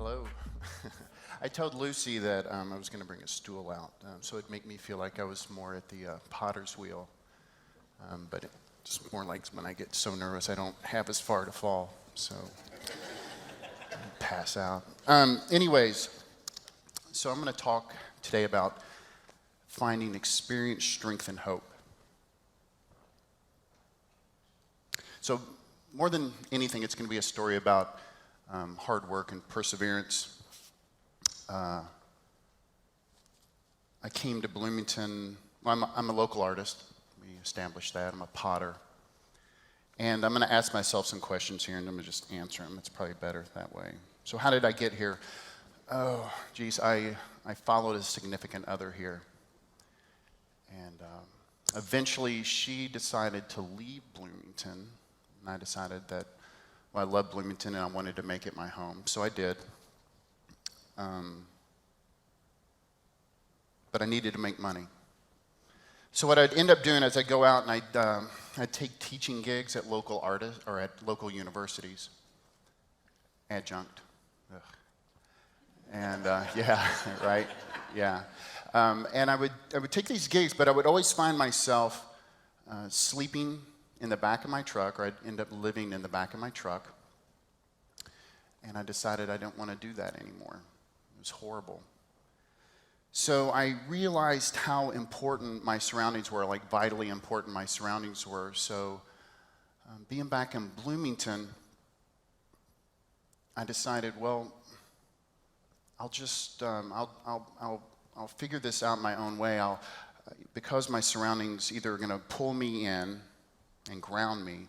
Hello. I told Lucy that I was going to bring a stool out, so it'd make me feel like I was more at the potter's wheel. But it's more like when I get so nervous, I don't have as far to fall, so I pass out. Anyways, so I'm going to talk today about finding experience, strength, and hope. So more than anything, it's going to be a story about hard work and perseverance. I came to Bloomington. Well, I'm a local artist. We established that. I'm a potter. And I'm going to ask myself some questions here, and I'm going to just answer them. It's probably better that way. So how did I get here? Oh, geez, I followed a significant other here. And eventually, she decided to leave Bloomington. And I decided that, well, I love Bloomington, and I wanted to make it my home. So I did. But I needed to make money. So what I'd end up doing is I'd go out and I'd take teaching gigs at local artists or at local universities. Adjunct. Ugh. And yeah, right, yeah. And I would take these gigs, but I would always find myself sleeping in the back of my truck, or I'd end up living in the back of my truck. And I decided I didn't want to do that anymore. It was horrible. So I realized how important my surroundings were, like vitally important my surroundings were. So being back in Bloomington, I decided, well, I'll just I'll figure this out my own way. Because my surroundings either are going to pull me in and ground me,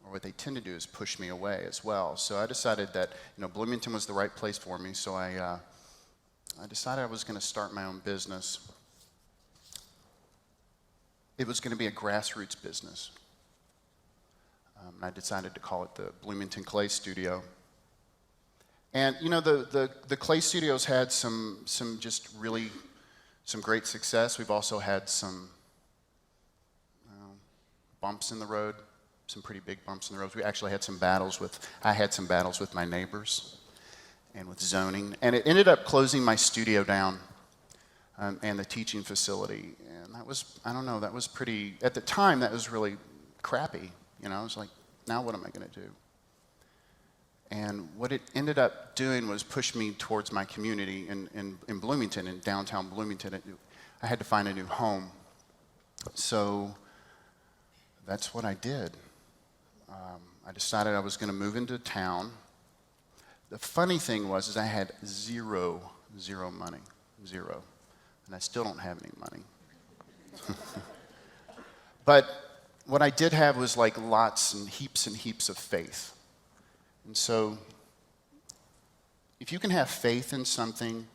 or what they tend to do is push me away as well. So I decided that Bloomington was the right place for me. So I decided I was going to start my own business. It was going to be a grassroots business. I decided to call it the Bloomington Clay Studio. And the clay studios had some great success. We've also had some bumps in the road, some pretty big bumps in the road. We actually had some battles I had some battles with my neighbors and with zoning. And it ended up closing my studio down and the teaching facility. And that was, I don't know, that was pretty, at the time, that was really crappy. I was like, now what am I going to do? And what it ended up doing was push me towards my community in Bloomington, in downtown Bloomington. I had to find a new home. So that's what I did. I decided I was going to move into town. The funny thing was I had zero money, zero. And I still don't have any money. But what I did have was like lots and heaps of faith. And so if you can have faith in something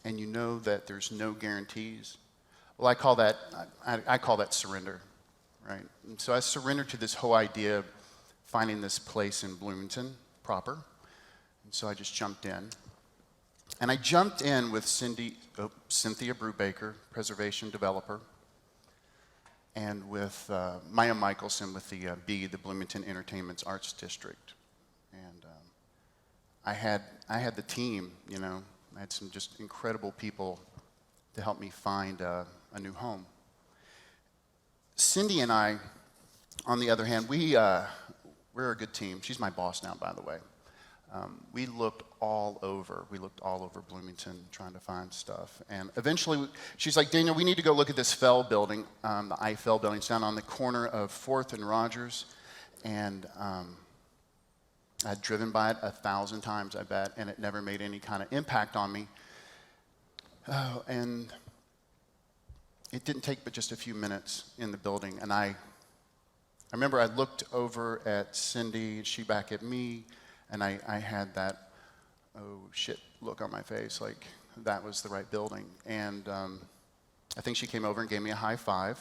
and you know that there's no guarantees, well, I call that surrender, right? And so I surrendered to this whole idea of finding this place in Bloomington proper. And so I just jumped in. And I jumped in with Cynthia Brubaker, preservation developer, and with Maya Michelson with the Bloomington Entertainment's Arts District. And I had the team, I had some just incredible people to help me find a new home. Cindy and I, on the other hand, we're a good team. She's my boss now, by the way. We looked all over Bloomington trying to find stuff. And eventually, she's like, Daniel, we need to go look at this Fell building, the Eiffel building. It's down on the corner of 4th and Rogers. And I'd driven by it 1,000 times, I bet, and it never made any kind of impact on me. And it didn't take but just a few minutes in the building. And I remember I looked over at Cindy, she back at me, and I had that, oh shit, look on my face, like that was the right building. And I think she came over and gave me a high five.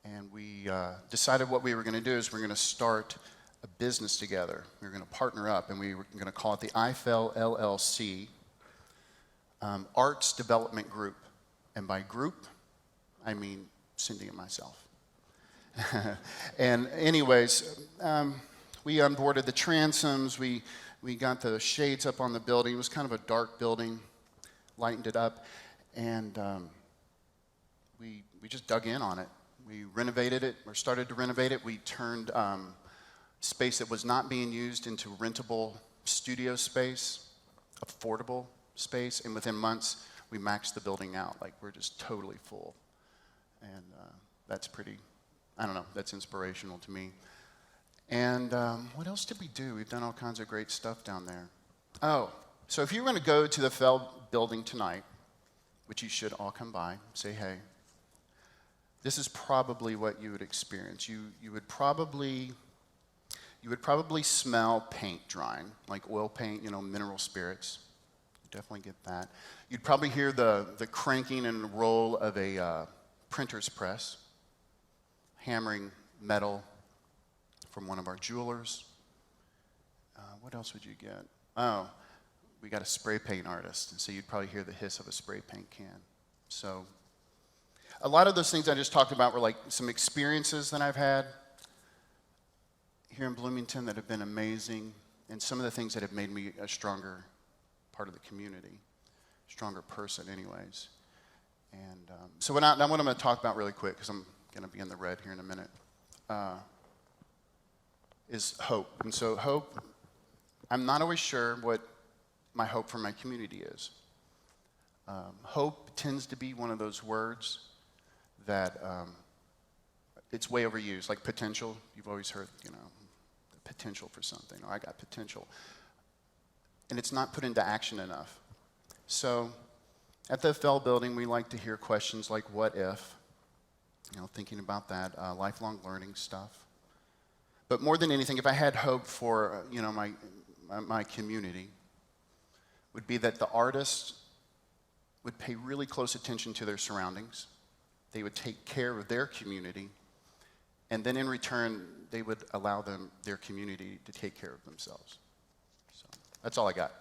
And we decided what we were going to do is we're going to start a business together. We were going to partner up, and we were going to call it the Eiffel LLC, Arts Development Group. And by group, I mean Cindy and myself. And anyways, we onboarded the transoms. We We got the shades up on the building. It was kind of a dark building, lightened it up, and we just dug in on it. We renovated it, or started to renovate it. We turned space that was not being used into rentable studio space, affordable space, and within months, we maxed the building out. Like, we're just totally full. And that's pretty, I don't know, that's inspirational to me. And what else did we do? We've done all kinds of great stuff down there. Oh, so if you were going to go to the Fell building tonight, which you should all come by, say hey, this is probably what you would experience. You would probably smell paint drying, like oil paint, mineral spirits. You definitely get that. You'd probably hear the cranking and roll of a printer's press, hammering metal from one of our jewelers. What else would you get? Oh, we got a spray paint artist, and so you'd probably hear the hiss of a spray paint can. So a lot of those things I just talked about were like some experiences that I've had here in Bloomington that have been amazing, and some of the things that have made me a stronger part of the community, stronger person anyways. And so now what I'm going to talk about really quick, because I'm going to be in the red here in a minute, is hope. And so hope, I'm not always sure what my hope for my community is. Hope tends to be one of those words that it's way overused, like potential. You've always heard, the potential for something. Oh, I got potential. And it's not put into action enough. So at the Fell building, we like to hear questions like, what if? Thinking about that, lifelong learning stuff. But more than anything, if I had hope for, my community, would be that the artists would pay really close attention to their surroundings. They would take care of their community, and then in return, they would allow their community to take care of themselves. So that's all I got.